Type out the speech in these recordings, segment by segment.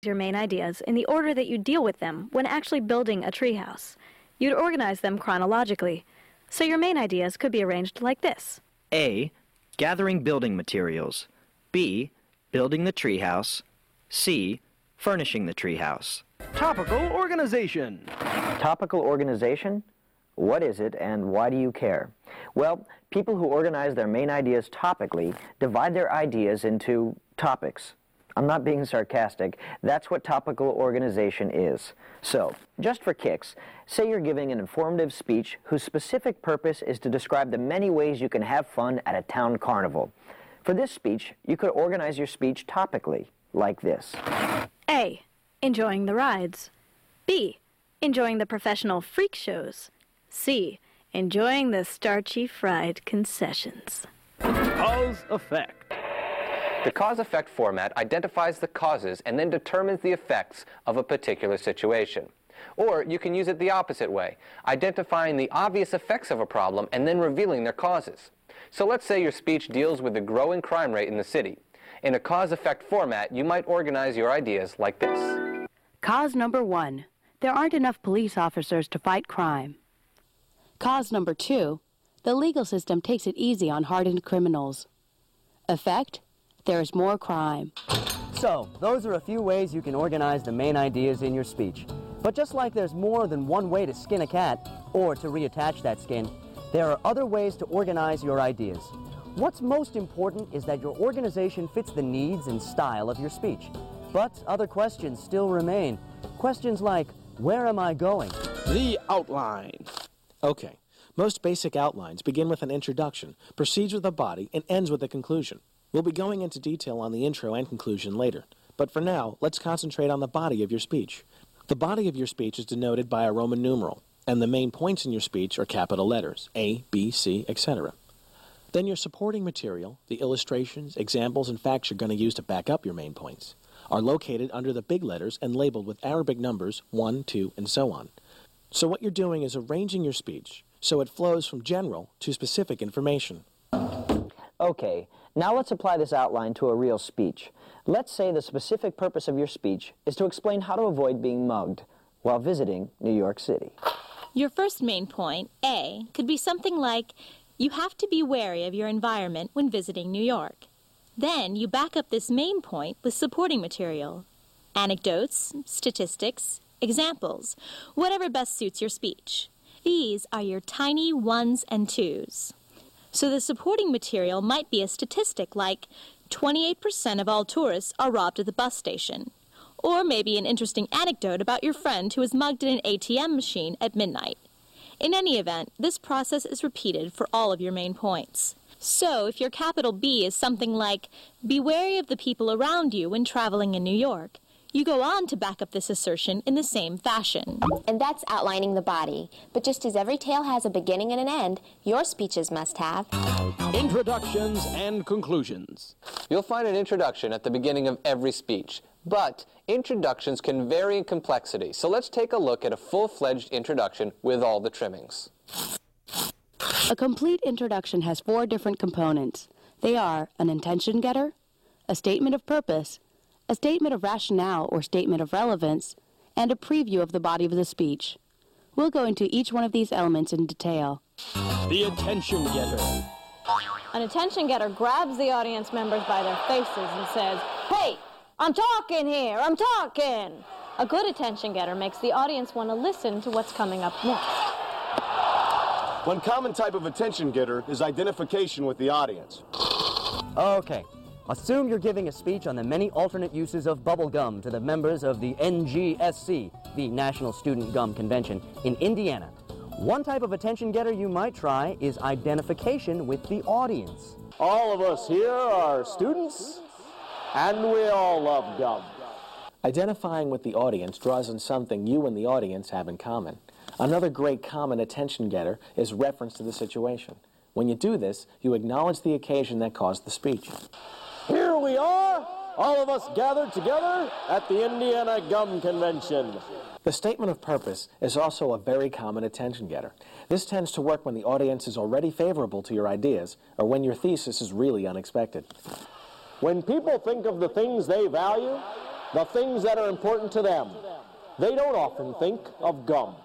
your main ideas in the order that you deal with them when actually building a treehouse. You'd organize them chronologically, so your main ideas could be arranged like this. A. Gathering building materials. B. Building the treehouse. C. Furnishing the treehouse. Topical organization. Topical organization? What is it and why do you care? Well, people who organize their main ideas topically divide their ideas into topics. I'm not being sarcastic. That's what topical organization is. So, just for kicks, say you're giving an informative speech whose specific purpose is to describe the many ways you can have fun at a town carnival. For this speech, you could organize your speech topically, like this. A. Enjoying the rides. B. Enjoying the professional freak shows. C. Enjoying the starchy fried concessions. Cause-effect. The cause-effect format identifies the causes and then determines the effects of a particular situation. Or you can use it the opposite way, identifying the obvious effects of a problem and then revealing their causes. So let's say your speech deals with the growing crime rate in the city. In a cause-effect format, you might organize your ideas like this. Cause number 1. There aren't enough police officers to fight crime. Cause number 2. The legal system takes it easy on hardened criminals. Effect? There is more crime. So, those are a few ways you can organize the main ideas in your speech. But just like there's more than one way to skin a cat, or to reattach that skin, there are other ways to organize your ideas. What's most important is that your organization fits the needs and style of your speech. But other questions still remain. Questions like, where am I going? The outline. Okay, most basic outlines begin with an introduction, proceeds with a body, and ends with a conclusion. We'll be going into detail on the intro and conclusion later, but for now, let's concentrate on the body of your speech. The body of your speech is denoted by a Roman numeral, and the main points in your speech are capital letters, A, B, C, etc. Then your supporting material, the illustrations, examples, and facts you're going to use to back up your main points, are located under the big letters and labeled with Arabic numbers 1, 2, and so on. So what you're doing is arranging your speech so it flows from general to specific information. Okay, now let's apply this outline to a real speech. Let's say the specific purpose of your speech is to explain how to avoid being mugged while visiting New York City. Your first main point, A, could be something like, you have to be wary of your environment when visiting New York. Then you back up this main point with supporting material. Anecdotes, statistics, examples, whatever best suits your speech. These are your tiny ones and twos. So the supporting material might be a statistic like 28% of all tourists are robbed at the bus station. Or maybe an interesting anecdote about your friend who was mugged in an ATM machine at midnight. In any event, this process is repeated for all of your main points. So if your capital B is something like, be wary of the people around you when traveling in New York, you go on to back up this assertion in the same fashion. And that's outlining the body. But just as every tale has a beginning and an end, your speeches must have Introductions and conclusions. You'll find an introduction at the beginning of every speech, but introductions can vary in complexity, so let's take a look at a full-fledged introduction with all the trimmings. A complete introduction has 4 different components. They are an intention getter, a statement of purpose, a statement of rationale or statement of relevance, and a preview of the body of the speech. We'll go into each one of these elements in detail. The attention getter. An attention getter grabs the audience members by their faces and says, "Hey, I'm talking here, I'm talking!" A good attention getter makes the audience want to listen to what's coming up next. One common type of attention getter is identification with the audience. Okay. Assume you're giving a speech on the many alternate uses of bubble gum to the members of the NGSC, the National Student Gum Convention, in Indiana. One type of attention getter you might try is identification with the audience. All of us here are students, and we all love gum. Identifying with the audience draws on something you and the audience have in common. Another great common attention getter is reference to the situation. When you do this, you acknowledge the occasion that caused the speech. Here we are, all of us gathered together at the Indiana Gum Convention. The statement of purpose is also a very common attention getter. This tends to work when the audience is already favorable to your ideas or when your thesis is really unexpected. When people think of the things they value, the things that are important to them. They don't often think of gum.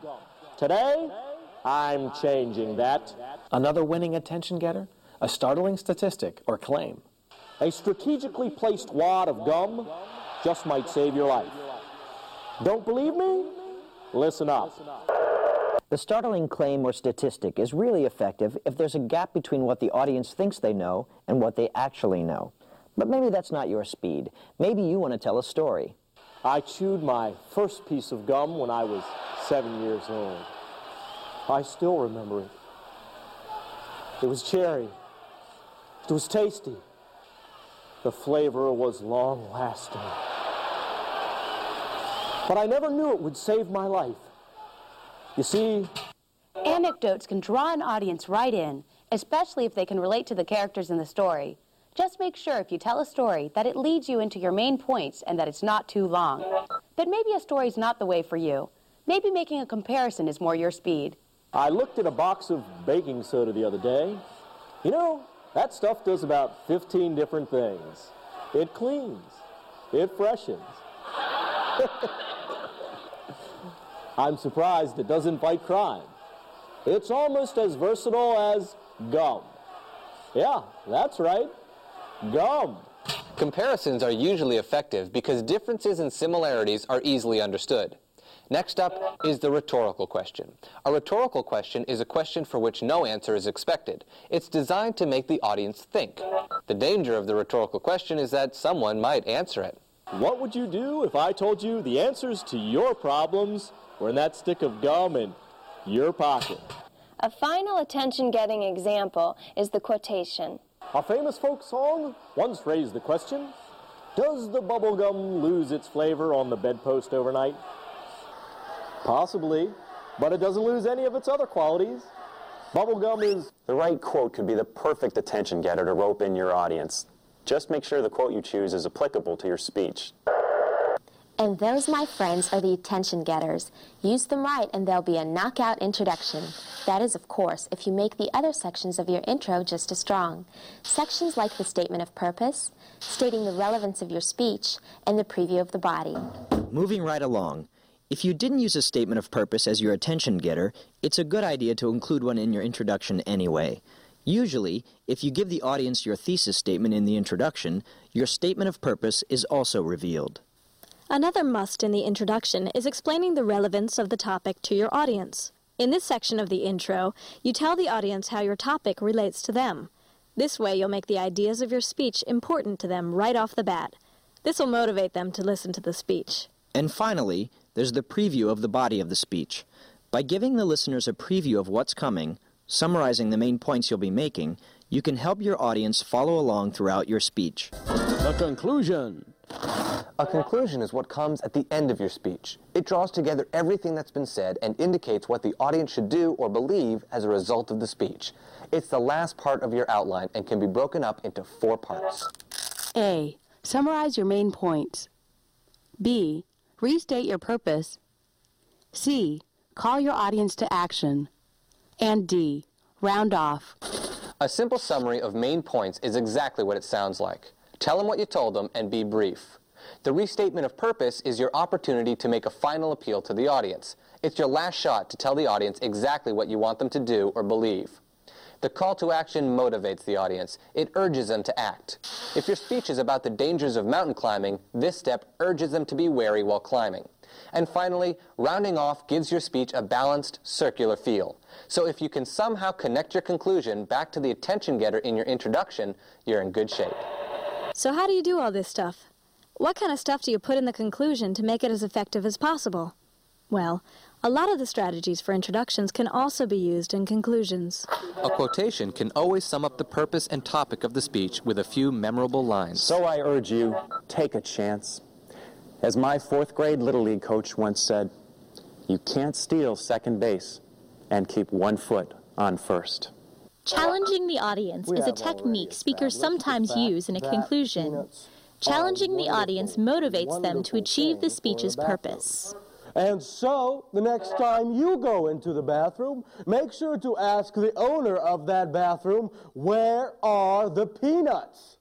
Today, I'm changing that. Another winning attention getter? A startling statistic or claim. A strategically placed wad of gum just might save your life. Don't believe me? Listen up. The startling claim or statistic is really effective if there's a gap between what the audience thinks they know and what they actually know. But maybe that's not your speed. Maybe you want to tell a story. I chewed my first piece of gum when I was 7 years old. I still remember it. It was cherry. It was tasty. The flavor was long-lasting. But I never knew it would save my life. You see, Anecdotes can draw an audience right in, especially if they can relate to the characters in the story. Just make sure if you tell a story that it leads you into your main points and that it's not too long. But maybe a story's not the way for you. Maybe making a comparison is more your speed. I looked at a box of baking soda the other day. You know, that stuff does about 15 different things. It cleans. It freshens. I'm surprised it doesn't fight crime. It's almost as versatile as gum. Yeah, that's right. Gum. Comparisons are usually effective because differences and similarities are easily understood. Next up is the rhetorical question. A rhetorical question is a question for which no answer is expected. It's designed to make the audience think. The danger of the rhetorical question is that someone might answer it. What would you do if I told you the answers to your problems were in that stick of gum in your pocket? A final attention-getting example is the quotation. A famous folk song once raised the question, does the bubble gum lose its flavor on the bedpost overnight? Possibly, but it doesn't lose any of its other qualities. Bubblegum is... The right quote could be the perfect attention getter to rope in your audience. Just make sure the quote you choose is applicable to your speech. And those, my friends, are the attention getters. Use them right and they'll be a knockout introduction. That is, of course, if you make the other sections of your intro just as strong. Sections like the statement of purpose, stating the relevance of your speech, and the preview of the body. Moving right along. If you didn't use a statement of purpose as your attention getter, it's a good idea to include one in your introduction anyway. Usually, if you give the audience your thesis statement in the introduction, your statement of purpose is also revealed. Another must in the introduction is explaining the relevance of the topic to your audience. In this section of the intro, you tell the audience how your topic relates to them. This way you'll make the ideas of your speech important to them right off the bat. This will motivate them to listen to the speech. And finally, there's the preview of the body of the speech. By giving the listeners a preview of what's coming, summarizing the main points you'll be making, you can help your audience follow along throughout your speech. The conclusion. A conclusion is what comes at the end of your speech. It draws together everything that's been said and indicates what the audience should do or believe as a result of the speech. It's the last part of your outline and can be broken up into 4 parts. A. Summarize your main points. B. Restate your purpose. C. Call your audience to action. And D. Round off. A simple summary of main points is exactly what it sounds like. Tell them what you told them and be brief. The restatement of purpose is your opportunity to make a final appeal to the audience. It's your last shot to tell the audience exactly what you want them to do or believe. The call to action motivates the audience. It urges them to act. If your speech is about the dangers of mountain climbing, this step urges them to be wary while climbing. And finally, rounding off gives your speech a balanced, circular feel. So if you can somehow connect your conclusion back to the attention getter in your introduction, you're in good shape. So how do you do all this stuff? What kind of stuff do you put in the conclusion to make it as effective as possible? Well, a lot of the strategies for introductions can also be used in conclusions. A quotation can always sum up the purpose and topic of the speech with a few memorable lines. So I urge you, take a chance. As my 4th grade Little League coach once said, you can't steal second base and keep 1 foot on first. Challenging the audience is a technique speakers sometimes use in a conclusion. Challenging the audience motivates them to achieve the speech's purpose. And so, the next time you go into the bathroom, make sure to ask the owner of that bathroom, where are the peanuts?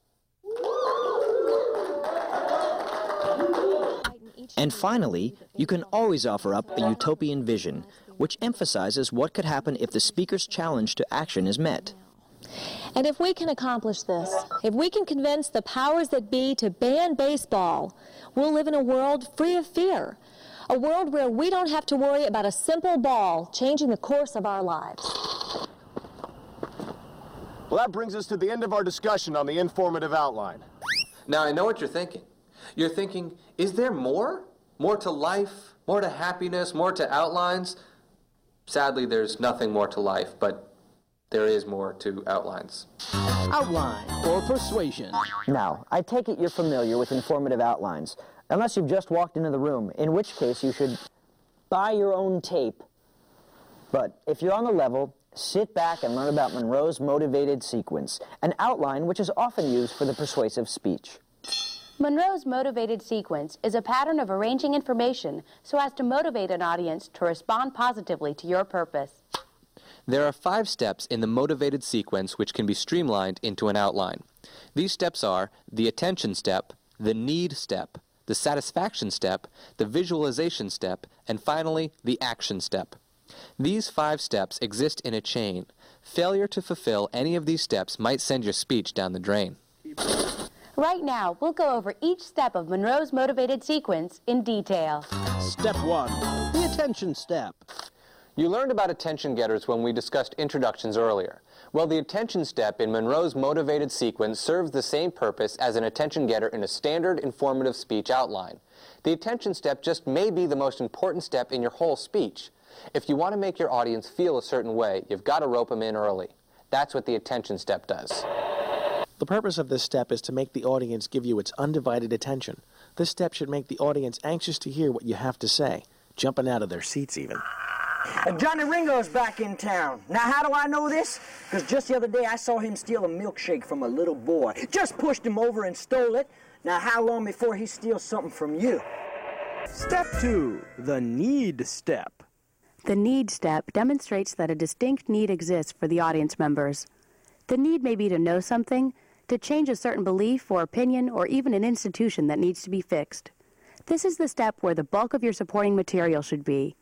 And finally, you can always offer up a utopian vision, which emphasizes what could happen if the speaker's challenge to action is met. And if we can accomplish this, if we can convince the powers that be to ban baseball, we'll live in a world free of fear. A world where we don't have to worry about a simple ball changing the course of our lives. Well, that brings us to the end of our discussion on the informative outline. Now, I know what you're thinking. You're thinking, is there more? More to life? More to happiness? More to outlines? Sadly, there's nothing more to life, but there is more to outlines. Outline or persuasion. Now, I take it you're familiar with informative outlines, unless you've just walked into the room, in which case you should buy your own tape. But if you're on the level, sit back and learn about Monroe's motivated sequence, an outline which is often used for the persuasive speech. Monroe's motivated sequence is a pattern of arranging information so as to motivate an audience to respond positively to your purpose. There are 5 steps in the motivated sequence which can be streamlined into an outline. These steps are the attention step, the need step, the satisfaction step, the visualization step, and finally, the action step. These 5 steps exist in a chain. Failure to fulfill any of these steps might send your speech down the drain. Right now, we'll go over each step of Monroe's motivated sequence in detail. Step 1, the attention step. You learned about attention getters when we discussed introductions earlier. Well, the attention step in Monroe's motivated sequence serves the same purpose as an attention getter in a standard informative speech outline. The attention step just may be the most important step in your whole speech. If you want to make your audience feel a certain way, you've got to rope them in early. That's what the attention step does. The purpose of this step is to make the audience give you its undivided attention. This step should make the audience anxious to hear what you have to say, jumping out of their seats even. Johnny Ringo's back in town. Now, how do I know this? Because just the other day I saw him steal a milkshake from a little boy. Just pushed him over and stole it. Now, how long before he steals something from you? Step 2, the need step. The need step demonstrates that a distinct need exists for the audience members. The need may be to know something, to change a certain belief or opinion, or even an institution that needs to be fixed. This is the step where the bulk of your supporting material should be.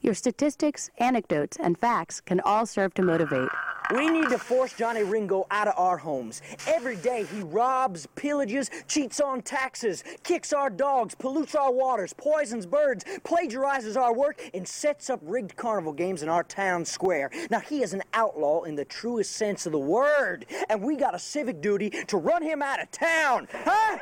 Your statistics, anecdotes, and facts can all serve to motivate. We need to force Johnny Ringo out of our homes. Every day he robs, pillages, cheats on taxes, kicks our dogs, pollutes our waters, poisons birds, plagiarizes our work, and sets up rigged carnival games in our town square. Now, he is an outlaw in the truest sense of the word, and we got a civic duty to run him out of town. Huh?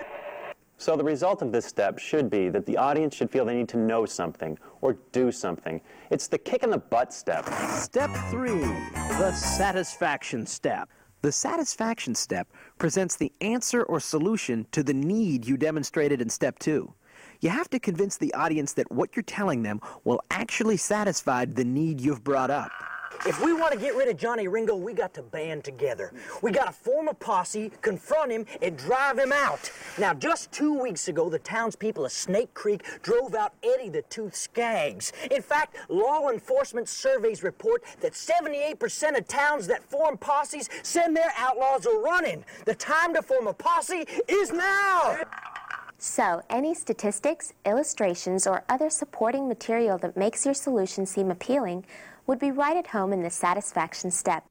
So the result of this step should be that the audience should feel they need to know something or do something. It's the kick in the butt step. Step 3, the satisfaction step. The satisfaction step presents the answer or solution to the need you demonstrated in step 2. You have to convince the audience that what you're telling them will actually satisfy the need you've brought up. If we want to get rid of Johnny Ringo, we got to band together. We got to form a posse, confront him, and drive him out. Now, just 2 weeks ago, the townspeople of Snake Creek drove out Eddie the Tooth Skaggs. In fact, law enforcement surveys report that 78% of towns that form posses send their outlaws a running. The time to form a posse is now! So, any statistics, illustrations, or other supporting material that makes your solution seem appealing would be right at home in the satisfaction step.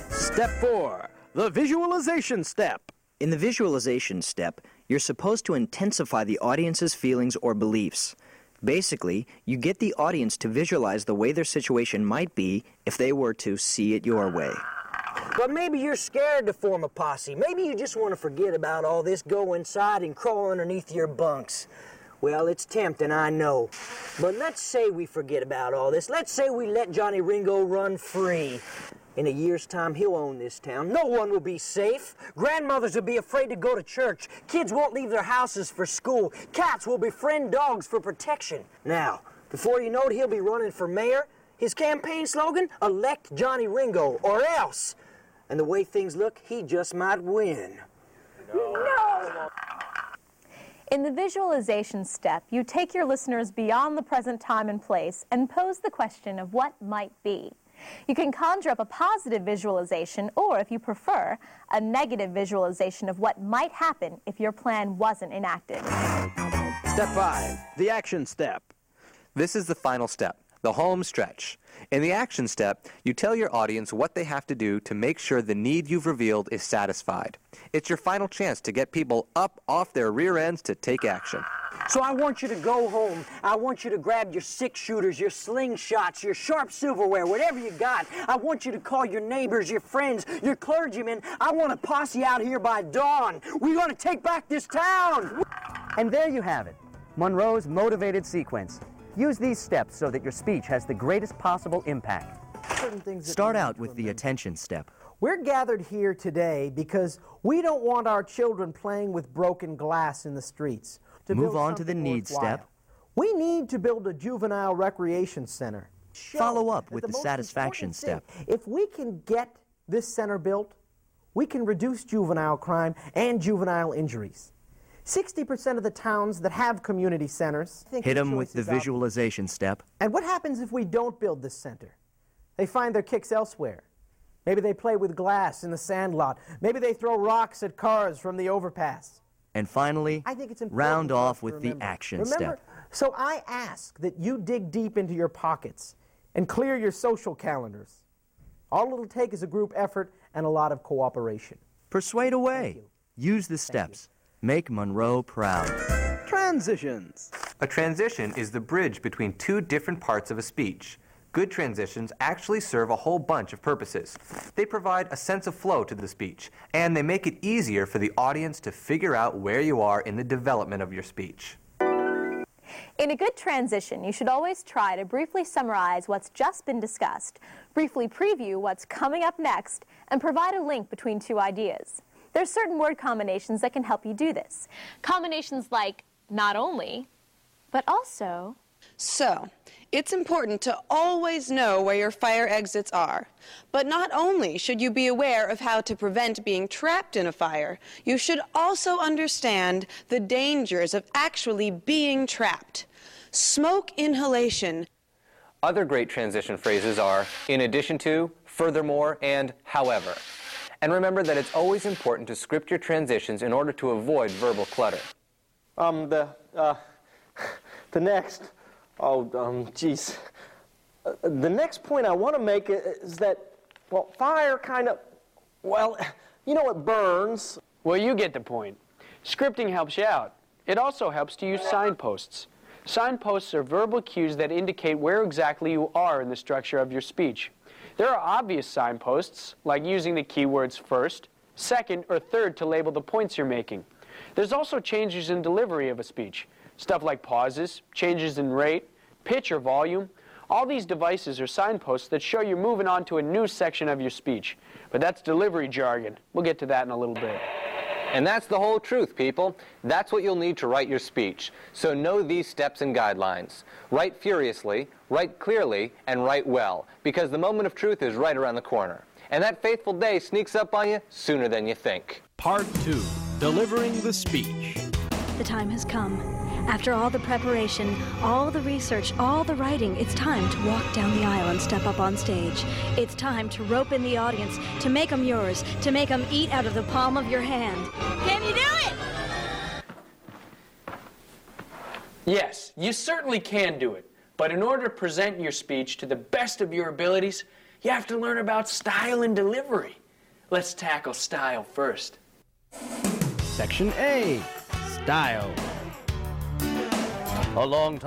Step 4, the visualization step. In the visualization step, you're supposed to intensify the audience's feelings or beliefs. Basically, you get the audience to visualize the way their situation might be if they were to see it your way. But maybe you're scared to form a posse. Maybe you just want to forget about all this, go inside and crawl underneath your bunks. Well, it's tempting, I know. But let's say we forget about all this. Let's say we let Johnny Ringo run free. In a year's time, he'll own this town. No one will be safe. Grandmothers will be afraid to go to church. Kids won't leave their houses for school. Cats will befriend dogs for protection. Now, before you know it, he'll be running for mayor. His campaign slogan, elect Johnny Ringo, or else. And the way things look, he just might win. No! In the visualization step, you take your listeners beyond the present time and place and pose the question of what might be. You can conjure up a positive visualization or, if you prefer, a negative visualization of what might happen if your plan wasn't enacted. Step 5, the action step. This is the final step, the home stretch. In the action step, you tell your audience what they have to do to make sure the need you've revealed is satisfied. It's your final chance to get people up off their rear ends to take action. So I want you to go home. I want you to grab your six-shooters, your slingshots, your sharp silverware, whatever you got. I want you to call your neighbors, your friends, your clergymen. I want a posse out here by dawn. We're going to take back this town. And there you have it, Monroe's motivated sequence. Use these steps so that your speech has the greatest possible impact. Start out with the attention step. We're gathered here today because we don't want our children playing with broken glass in the streets. Move on to the need step. We need to build a juvenile recreation center. Follow up with the satisfaction step. If we can get this center built, we can reduce juvenile crime and juvenile injuries. 60% of the towns that have community centers hit them with the visualization step. And what happens if we don't build this center? They find their kicks elsewhere. Maybe they play with glass in the sandlot. Maybe they throw rocks at cars from the overpass. And finally, round off with the action step. So I ask that you dig deep into your pockets and clear your social calendars. All it'll take is a group effort and a lot of cooperation. Persuade away. Use the steps. Make Monroe proud. Transitions. A transition is the bridge between two different parts of a speech. Good transitions actually serve a whole bunch of purposes. They provide a sense of flow to the speech, and they make it easier for the audience to figure out where you are in the development of your speech. In a good transition, you should always try to briefly summarize what's just been discussed, briefly preview what's coming up next, and provide a link between two ideas. There's certain word combinations that can help you do this. Combinations like not only, but also. So, it's important to always know where your fire exits are. But not only should you be aware of how to prevent being trapped in a fire, you should also understand the dangers of actually being trapped. Smoke inhalation. Other great transition phrases are in addition to, furthermore, and however. And remember that it's always important to script your transitions in order to avoid verbal clutter. The next point I want to make is that, well, fire kind of, well, you know, it burns. Well, you get the point. Scripting helps you out. It also helps to use signposts. Signposts are verbal cues that indicate where exactly you are in the structure of your speech. There are obvious signposts, like using the keywords first, second, or third to label the points you're making. There's also changes in delivery of a speech. Stuff like pauses, changes in rate, pitch or volume. All these devices are signposts that show you're moving on to a new section of your speech. But that's delivery jargon. We'll get to that in a little bit. And that's the whole truth, people. That's what you'll need to write your speech. So know these steps and guidelines. Write furiously, write clearly, and write well, because the moment of truth is right around the corner. And that faithful day sneaks up on you sooner than you think. Part 2, Delivering the Speech. The time has come. After all the preparation, all the research, all the writing, it's time to walk down the aisle and step up on stage. It's time to rope in the audience, to make them yours, to make them eat out of the palm of your hand. Can you do it? Yes, you certainly can do it. But in order to present your speech to the best of your abilities, you have to learn about style and delivery. Let's tackle style first. Section A, Style. A long time